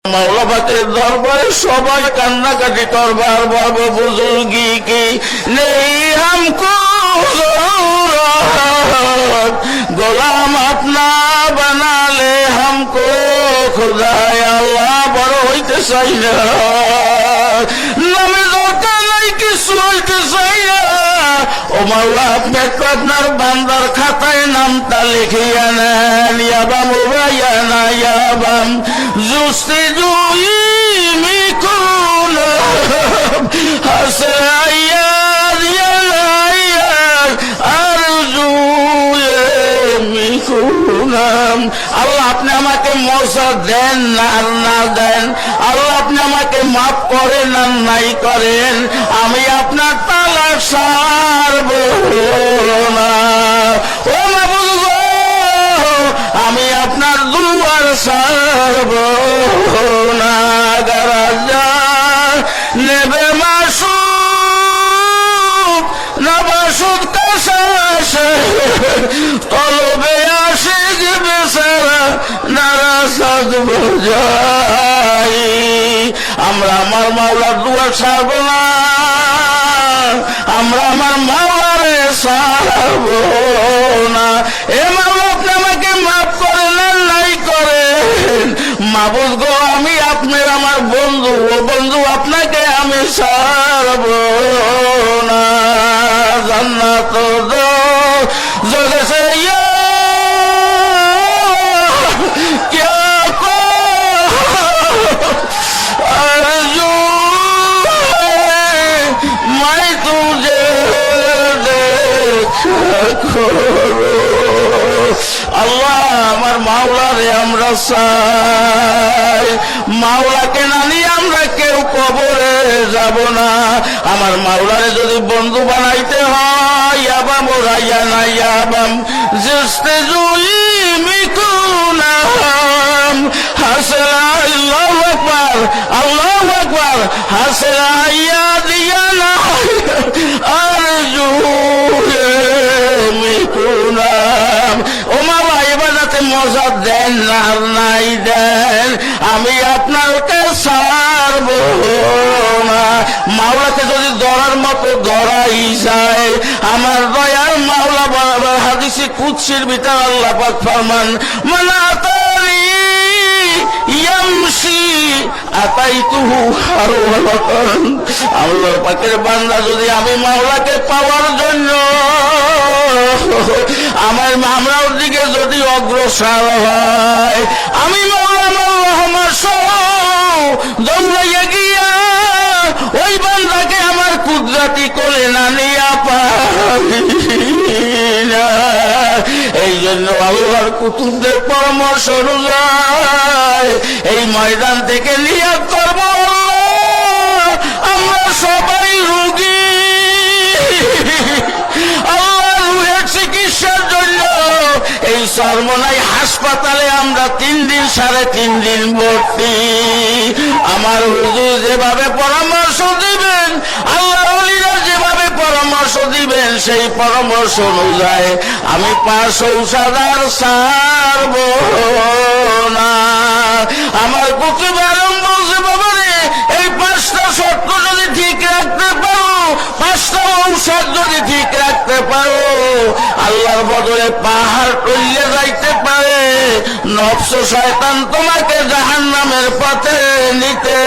मौला पाकेर दरबारे सबाई कान्नाकाटी करबार बाबा बुजुर्गी की नहीं हमको जरूरत गुलाम अपना बना ले हमको खुदाया अल्लाह बड़ो होइते चाই না नामे दरकार নাই কিছু হইতে চাই না ও মাওলা আপনি একটু আপনার বান্দার খাতায় নামটা লিখিয়া নেন ইয়াবাম উবায়ানা ইয়াবাম জুস্তি জুই মিকুন হাসাইয়া দিয়ালাইয়া আরজু মিকুনাম আল্লাহ আপনি আমাকে মজা দেন আর না দেন আল্লাহ আপনি আমাকে মাফ করেন আর নাই করেন আমি আপনার তালাক সারব না ও মাবুদ গো আমি আপনার দুয়ার সারব না গারাজা নেবে মাসুদ নবাসুদ কাশাশে তলবে আশিক বেচারা নারাসাদ বোঝাই আমরা আমার মাওলার দুয়ার ছাড়ব না আমরা আমার মাওলারে ছাড়ব না এ মাওলা আপনি আমাকে মাফ করেন আর নাই করেন মাবুদ গো আমি আপনার আমার বন্ধু ও বন্ধু আপনাকে আমি ছাড়ব না জান্নাত দো জগতে আল্লাহ আমার মাওলারে আমরা চাই মাওলাকে না নিয়ে আমরা কেউ কবরে যাব না আমার মাওলারে যদি বন্ধু বানাইতে হয় ইয়াবাম রাইয়ানা ইয়াবাম জিস্তে জুই মিকুনাম হাসলা আল্লাহু আকবার আল্লাহু আকবার হাসলা ইয়া দিয়ানা আরজু মিকুনাম ও মাওলা ইবাদতে মজা দেন আর নাই দেন আমি আপনাকে ছাড়ব না মাওলাকে যদি ধরার মতো ধরাই যায় আমার দয়ার মাওলা বরাবর হাদিসে কুদসির ভিতর আল্লাহ পাক ফরমান মানাতানি ইয়ামশি আতাইতুহু হারওয়ালাতান আল্লাহ পাকের বান্দা যদি আমি মাওলাকে পাওয়ার জন্য আমরার দিকে যদি অগ্রসর হয় আমি মাওলা আমার রহমত সহ দৌড়াইয়া গিয়া ওই বান্দাকে আমার কুদরতি কোলে না নিয়া পারি না এই জন্য আল্লাহর কুতুবদের পরামর্শ অনুযায়ী এই ময়দান থেকে নিয়াত করব আমরা সবাই রোগী চিকিৎসার জন্য এই সর্বনাই হাসপাতালে আমরা 3 দিন 3.5 দিন ভর্তি আমার হুজুর যেভাবে পরামর্শ দিবেন আল্লাহ ওলিরা যেভাবে পরামর্শ দিবেন সেই পরামর্শ অনুযায়ী আমি 5 ঔষধার সারব না আমার কুতুব আলম বলছে বাবা রে এই 5টা শর্ত যদি ঠিক রাখতে পারো 5টা ঔষধ যদি ঠিক রাখতে পারো আল্লাহর বদলে পাহাড় টলিয়ে যাইতে পারে নফস শয়তান তোমাকে জাহান্নামের পথে নিতে